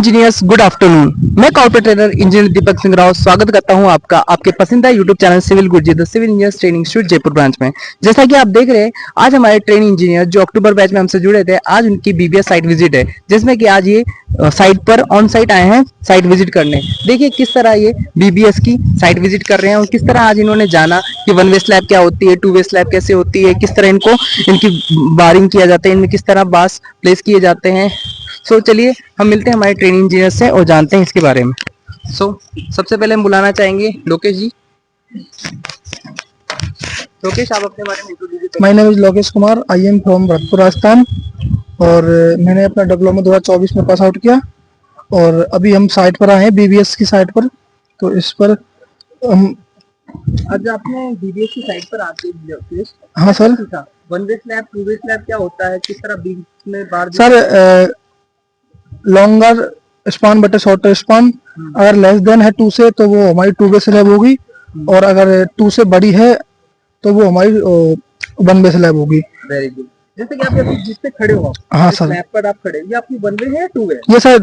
Engineers good afternoon. मैं corporate trainer engineer Deepak Singh Rao स्वागत करता हूं आपका आपके पसंदीदा YouTube channel civil Guruji the civil engineers training institute Jaipur branch में। जैसा कि आप देख रहे हैं, आज हमारे ट्रेनिंग इंजीनियर जो अक्टूबर बैच में हमसे जुड़े थे, आज उनकी बीबीएस साइट विजिट है, जिसमें कि आज ये साइट पर ऑन साइट आए हैं साइट विजिट करने। देखिए किस तरह ये बीबीएस की साइट विजिट कर रहे हैं और किस तरह आज इन्होंने जाना कि वन वे स्लैब क्या होती है, टू वे स्लैब कैसे होती है, किस तरह इनको इनकी बारिंग किया जाता है, इनमें किस तरह बास प्लेस किए जाते हैं। चलिए हम मिलते हैं हमारे ट्रेनिंग इंजीनियर से और जानते हैं इसके बारे में। सबसे पहले हम बुलाना चाहेंगे लोकेश जी। लोकेश, आप अपने बारे में इंट्रोड्यूस कीजिए। My name is Lokesh Kumar, I am from Bharatpur Rajasthan और मैंने अपना डिप्लोमा 2024 में पास आउट किया और अभी हम साइट पर आए हैं बीबीएस की साइट पर। तो इस पर हम आज आपने बीबीएस की साइट पर आते हैं। हाँ sir. One way slab, two way slab क्या होता है, किस तरह बीच में बार सर लॉन्गर स्पान बटे शॉर्टर स्पान, अगर लेस देन है 2 से तो वो हमारी 2 वे स्लैब होगी और अगर 2 से बड़ी है तो वो हमारी 1 वे स्लैब होगी। Very good. जैसे कि आप अभी जिस पे खड़े हो, हाँ सर, स्लैब पर आप खड़े, ये आपकी 1 वे है या 2 वे? ये सर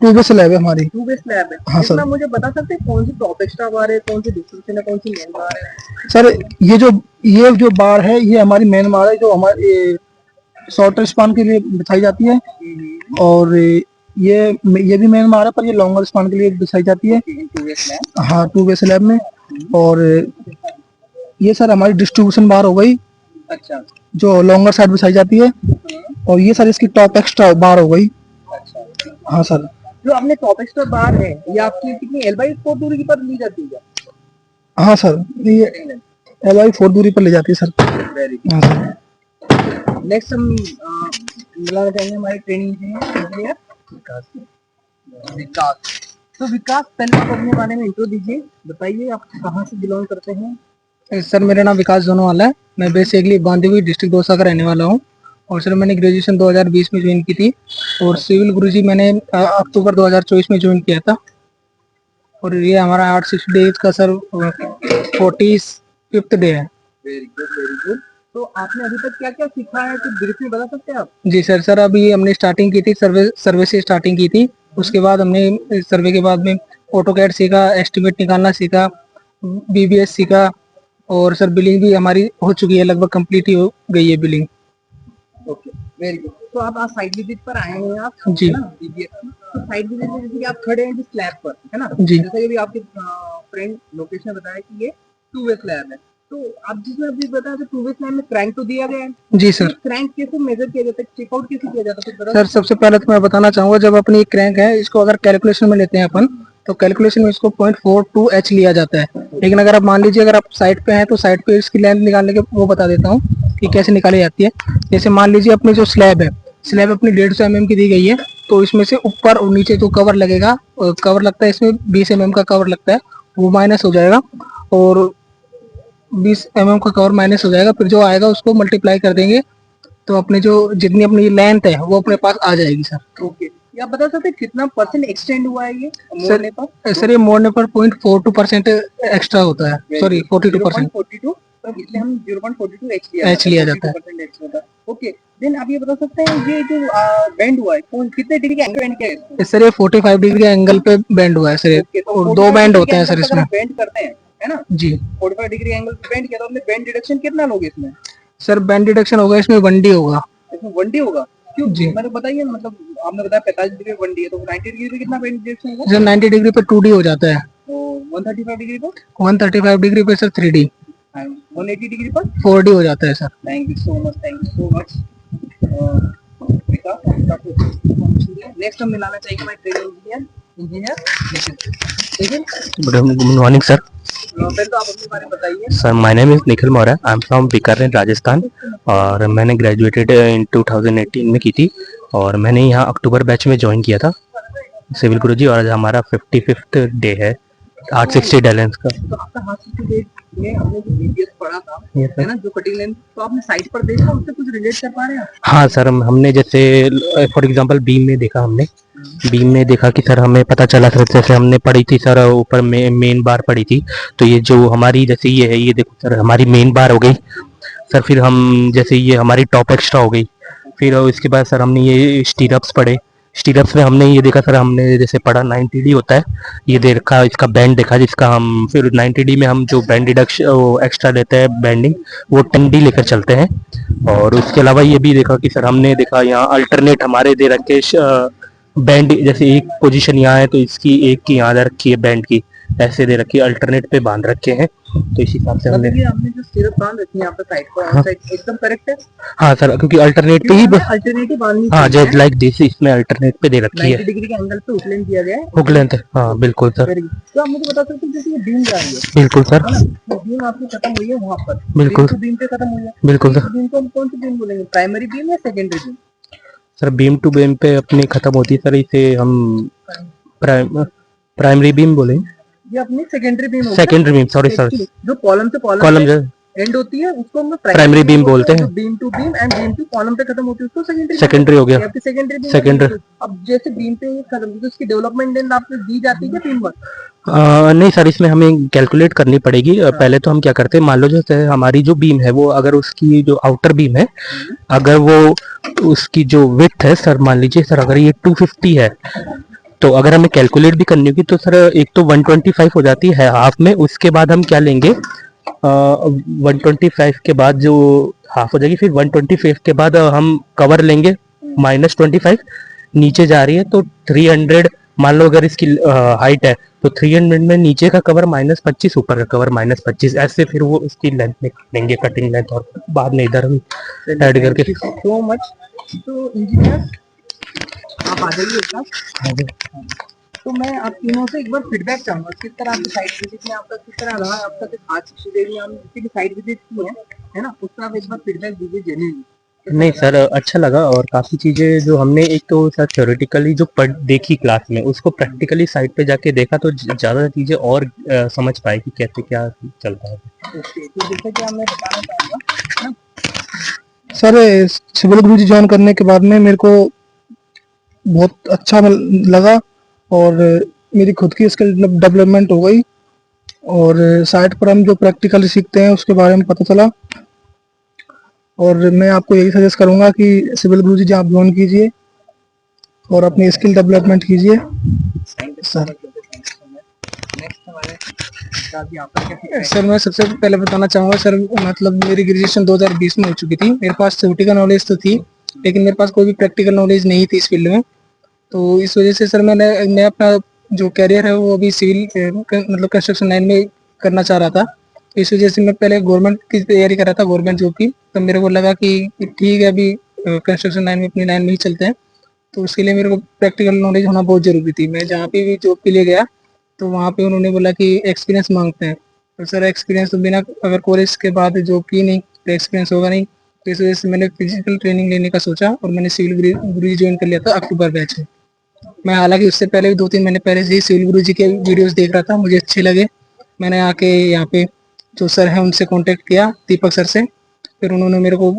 2 वे स्लैब है हमारी। 2 वे स्लैब है। हाँ सर। मुझे बता सकते हैं कौन सी टॉप एक्स्ट्रा बार है, कौन सी डिस्ट्रीब्यूशन है, कौन सी मेन बार है? सर ये जो बार है ये हमारी मेन बार है, जो हमारे शॉर्टर स्पान के लिए बिछाई जाती है और ये भी मेन बार है, पर ये लॉन्गर स्पान के लिए बिछाई जाती है। हाँ 2 वे स्लैब में। और ये सर हमारी डिस्ट्रीब्यूशन बार हो गई। अच्छा। जो लॉन्गर साइड बिछाई जाती है और ये सर इसकी टॉप एक्स्ट्रा बार हो गई। अच्छा। हाँ सर। जो आपने टॉप एक्स्ट्रा बार है ये आपकी कितनी L/4 दूरी पर ली जाती है? हाँ सर, ये L/4 दूरी पर ले जाती है सर। वेरी हाँ सर। नेक्स्ट हम मिलाना चाहेंगे हमारे ट्रेनिंग इंजीनियर विकास। तो विकास, पहले आप अपने बारे में इंट्रो दीजिए, बताइए आप कहाँ से बिलोंग करते हैं? सर मेरा नाम विकास जोनवाला है, मैं बेसिकली बांदीपुर डिस्ट्रिक्ट दौसा का रहने वाला हूँ और सर मैंने ग्रेजुएशन 2020 में ज्वाइन की थी और सिविल गुरुजी मैंने अक्टूबर 2024 में ज्वाइन किया था और ये हमारा 860 डेज का सर 45th डे है। Very good, very good. तो आपने अभी तक क्या क्या सीखा है, कुछ ब्रीफ में बता सकते हैं आप? जी सर अभी हमने स्टार्टिंग की थी, सर्वे से स्टार्टिंग की थी। उसके बाद हमने सर्वे के बाद में ऑटोकैड सीखा, एस्टिमेट निकालना सीखा, बीबीएस सीखा और सर बिलिंग भी हमारी हो चुकी है, लगभग कंप्लीट ही हो गई है बिलिंग। Okay, very good. तो आप आज साइट विजिट पर आए हैं आप, जी। है ना? तो साइट विजिट में जैसे कि आप खड़े हैं जिस स्लैब पर, है ना? जी। जैसे कि भी आपके फ्रेंड लोकेश ने बताया कि ये 2 वे स्लैब है, तो आप जिसमें अभी बताया तो 2 वे स्लैब में क्रैंक तो दिया गया है। जी सर। क्रैंक कैसे मेजर किया जाता है, चेकआउट कैसे किया जाता है? सर सबसे पहले तो मैं बताना चाहूंगा, जब अपनी क्रैंक है इसको अगर कैलकुलेशन में लेते हैं अपन, तो कैलकुलेशन में इसको 0.42H लिया जाता है। लेकिन अगर आप मान लीजिए अगर आप साइड पे हैं तो साइड पे इसकी लेंथ निकालने के वो बता देता हूँ कि कैसे निकाली जाती है। जैसे मान लीजिए अपनी जो स्लैब है, स्लैब अपनी 150 mm की दी गई है, तो इसमें से ऊपर और नीचे जो कवर लगेगा, कवर लगता है इसमें 20 mm का कवर लगता है, वो माइनस हो जाएगा और 20 mm का कवर माइनस हो जाएगा, फिर जो आएगा उसको मल्टीप्लाई कर देंगे तो अपने जो जितनी अपनी लेंथ है वो अपने पास आ जाएगी सर। ओके, आप बता सकते हैं कितना परसेंट एक्सटेंड हुआ है ये मोड़ने पर? सर ये मोड़ने पर 0.42% एक्स्ट्रा होता है, सॉरी 42%। 0.42, तो इसलिए हम 0.42 H लिया जाता है। ओके, देन आप ये बता सकते हैं ये जो बेंड हुआ है कौन कितने डिग्री का एंगल बेंड किया है? सर ये 45 डिग्री के एंगल पे बेंड हुआ है सर, और 2 बेंड होते हैं सर इसमें। बेंड करते हैं, है ना? जी। 45 डिग्री एंगल बेंड किया तो हमने बेंड डिडक्शन कितना लोगे इसमें? सर बेंड डिडक्शन होगा इसमें 1D होगा। इसमें 1D होगा? क्यों जी? मतलब बताइए, मतलब आपने बताया 45 डिग्री 1D है, तो 90 डिग्री पे कितना बेंड डिडक्शन होगा? सर 90 डिग्री पे 2D हो जाता है। तो 135 डिग्री पर? 135 डिग्री पे सर 3D। 180 डिग्री पर 4D हो जाता है sir. Thank you so much, thank you so much. Next हम मिलाना चाहिए हमारे training engineer. Good morning sir. पहले तो आप अपने बारे में बताइए। Sir my name is Nikhil Maurya, I am from Bikaner Rajasthan और मैंने ग्रेजुएटेड इन 2018 में की थी और मैंने यहाँ अक्टूबर बैच में ज्वाइन किया था सिविल गुरुजी और आज हमारा 55th डे है 860 डायलेंस का। तो आपका 860 डे में हमने जो बीबीएस पढ़ा था, है ना, जो कटिंग लेंथ, तो आपने साइट पर देखा, उससे कुछ रिलेट कर पा रहे हैं? हाँ सर, हमने जैसे फॉर एग्जांपल बीम में देखा, हमने बीम में देखा कि सर हमें पता चला सर, जैसे हमने पढ़ी थी सर ऊपर में मेन बार पढ़ी थी, तो ये जो हमारी जैसे ये है, ये देखो सर हमारी मेन बार हो गई सर, फिर हम जैसे ये हमारी टॉप एक्स्ट्रा हो गई, फिर इसके बाद सर हमने ये स्टीरअप्स पढ़े, स्टीरअप्स में हमने ये देखा सर, हमने जैसे पढ़ा 90D होता है, ये देखा, इसका बैंड देखा जिसका हम फिर 90D में हम जो बैंड डिडक्शन वो एक्स्ट्रा लेते हैं बैंडिंग, वो 10D लेकर चलते हैं। और उसके अलावा ये भी देखा कि सर हमने देखा यहाँ अल्टरनेट हमारे दे रखे बैंड, जैसे एक पोजीशन यहाँ है तो इसकी एक की यहाँ दे रखी है बैंड की, ऐसे दे रखी है, अल्टरनेट पे बांध रखे हैं। तो इस हिसाब से हमने, आपने जो स्टीरअप बांध रखी है यहाँ पे साइड पर हाँ। साइड एकदम करेक्ट है। हाँ सर, क्योंकि अल्टरनेट पे ही अल्टरनेटिव बांधनी हाँ, जो चाहिए। लाइक दिस इसमें अल्टरनेट पे दे रखी 90 है, डिग्री के एंगल पे हुक लेंथ दिया गया है। हुक लेंथ, हाँ बिल्कुल सर, Very good। तो आप मुझे बता सकते हैं जैसे ये बीम जा रही है, बिल्कुल सर, है ना, तो बीम आपकी खत्म हुई है वहां पर, बिल्कुल। बीम टू बीम पे खत्म हुई है, बिल्कुल तो सर। बीम को हम कौन सी बीम बोलेंगे, प्राइमरी बीम या secondary beam? Sir beam to beam पे अपनी खत्म होती है सर, इसे हम प्राइमरी बीम बोलेंगे, ये अपनी सेकेंडरी बीम होगी। सेकेंडरी बीम, सॉरी सर, जो कॉलम से कॉलम कॉलम जो एंड होती है उसको हम प्राइमरी बीम बोलते हैं। Beam to beam and beam to column पे खत्म होती है उसको सेकेंडरी सेकेंडरी हो गया, सेकेंडरी बीम। सेकेंडरी। अब जैसे बीम पे खत्म होती है उसकी डेवलपमेंट लेंथ आपको दी जाती है बीम पर? नहीं सर, इसमें हमें कैलकुलेट करनी पड़ेगी। पहले तो हम क्या करते हैं, मान लो जैसे हमारी जो बीम है वो, अगर उसकी जो आउटर बीम है, अगर वो उसकी जो विड्थ है सर, मान लीजिए सर अगर ये 250 है, तो अगर हमें कैलकुलेट भी करनी होगी तो सर एक तो 125 हो जाती है हाफ में, उसके बाद हम क्या लेंगे, 125 के बाद जो हाफ हो जाएगी, फिर 125 के बाद हम कवर लेंगे -25, नीचे जा रही है तो 300, मान लो अगर इसकी हाइट है तो 300 में नीचे का कवर -25, ऊपर का कवर -25, ऐसे फिर वो इसकी लेंथ में लेंगे, कटिंग लेंथ, और बाद में इधर हम ऐड करके। So much. तो इंजीनियर आप आ जाइए एक साथ। तो मैं आप तीनों से एक बार फीडबैक चाहूंगा, किस तरह आपकी साइट विजिट में आपका किस तरह रहा, आपका कुछ आज की हम किसी की साइट विजिट की है ना, उसका आप एक बार फीडबैक दीजिए जेन्युइनली। नहीं सर, अच्छा लगा, और काफ़ी चीज़ें जो हमने एक तो सर थ्योरेटिकली जो पढ़ देखी क्लास में, उसको प्रैक्टिकली साइट पे जाके देखा तो ज़्यादा चीज़ें और समझ पाए कि कैसे क्या चलता है। ओके, तो जैसे कि मैं बताना चाहूँगा सर सिविल गुरुजी ज्वाइन करने के बाद में मेरे को बहुत अच्छा लगा, और मेरी खुद की स्किल डेवलपमेंट हो गई, और साइट पर हम जो प्रैक्टिकली सीखते हैं उसके बारे में पता चला। और मैं आपको यही सजेस्ट करूंगा कि सिविल गुरुजी जी आप ज्वाइन कीजिए और अपनी स्किल डेवलपमेंट कीजिए सर। सर मैं सबसे पहले बताना चाहूँगा सर, मतलब मेरी ग्रेजुएशन 2020 में हो चुकी थी, मेरे पास थ्योरेटिकल नॉलेज तो थी लेकिन मेरे पास कोई भी प्रैक्टिकल नॉलेज नहीं थी इस फील्ड में। तो इस वजह से सर मैं अपना जो कैरियर है वो अभी सिविल मतलब कंस्ट्रक्शन लाइन में करना चाह रहा था। इस वजह से मैं पहले गवर्नमेंट की तैयारी कर रहा था, गवर्नमेंट जॉब की। तो मेरे को लगा कि ठीक है अभी कंस्ट्रक्शन लाइन में अपनी लाइन में ही चलते हैं, तो उसके लिए मेरे को प्रैक्टिकल नॉलेज होना बहुत ज़रूरी थी। मैं जहाँ पे भी जॉब के लिए गया तो वहाँ पे उन्होंने बोला कि एक्सपीरियंस मांगते हैं, तो सर एक्सपीरियंस तो बिना अगर कॉलेज के बाद जॉब की नहीं तो एक्सपीरियंस होगा नहीं। तो इस वजह से मैंने फिजिकल ट्रेनिंग लेने का सोचा और मैंने सिविल गुरुजी ज्वाइन कर लिया था अक्टूबर बैच में। मैं हालांकि उससे पहले भी 2-3 महीने पहले से ही सिविल गुरुजी के वीडियोस देख रहा था, मुझे अच्छे लगे। मैंने आके यहाँ पे जो सर हैं उनसे कांटेक्ट किया, दीपक सर से, फिर उन्होंने मेरे को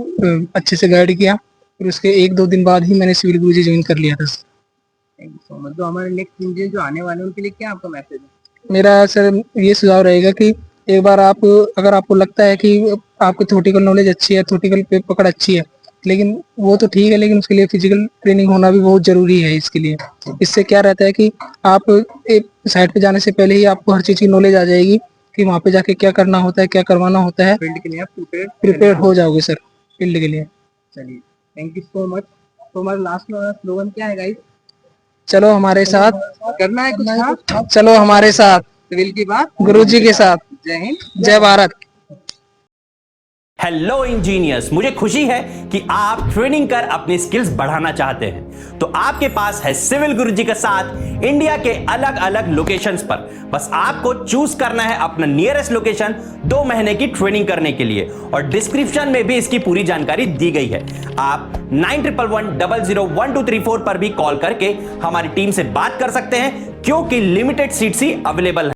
अच्छे से गाइड किया। फिर उसके 1-2 दिन बाद ही मैंने सिविल गुरुजी ज्वाइन कर लिया था। Thank you so much. तो हमारे नेक्स्ट इंजीनियर जो आने वाले हैं उनके लिए क्या आपका मैसेज है? मेरा सर ये सुझाव रहेगा कि एक बार आप, अगर आपको लगता है कि आपको थ्योरेटिकल नॉलेज अच्छी है, थ्योरेटिकल पे पकड़ अच्छी है, लेकिन वो तो ठीक है, लेकिन उसके लिए फिजिकल ट्रेनिंग होना भी बहुत जरूरी है इसके लिए। इससे क्या रहता है कि आप एक साइट पे जाने से पहले ही आपको हर चीज़ की नॉलेज आ जाएगी कि वहाँ पे जाके क्या करना होता है, क्या करवाना होता है। फील्ड के लिए आप प्रिपेयर हो जाओगे सर फील्ड के लिए। चलिए, थैंक यू सो मच। तो हमारा लास्ट स्लोगन क्या है गाइस? चलो हमारे साथ करना है कुछ हाँ? चलो हमारे साथ सिविल की बात गुरुजी के साथ। जय हिंद, जय भारत। हेलो इंजीनियर्स, मुझे खुशी है कि आप ट्रेनिंग कर अपनी स्किल्स बढ़ाना चाहते हैं, तो आपके पास है सिविल गुरुजी का साथ इंडिया के अलग अलग लोकेशंस पर। बस आपको चूज करना है अपना नियरेस्ट लोकेशन 2 महीने की ट्रेनिंग करने के लिए, और डिस्क्रिप्शन में भी इसकी पूरी जानकारी दी गई है। आप 9111001234 पर भी कॉल करके हमारी टीम से बात कर सकते हैं, क्योंकि लिमिटेड सीट्स ही अवेलेबल है।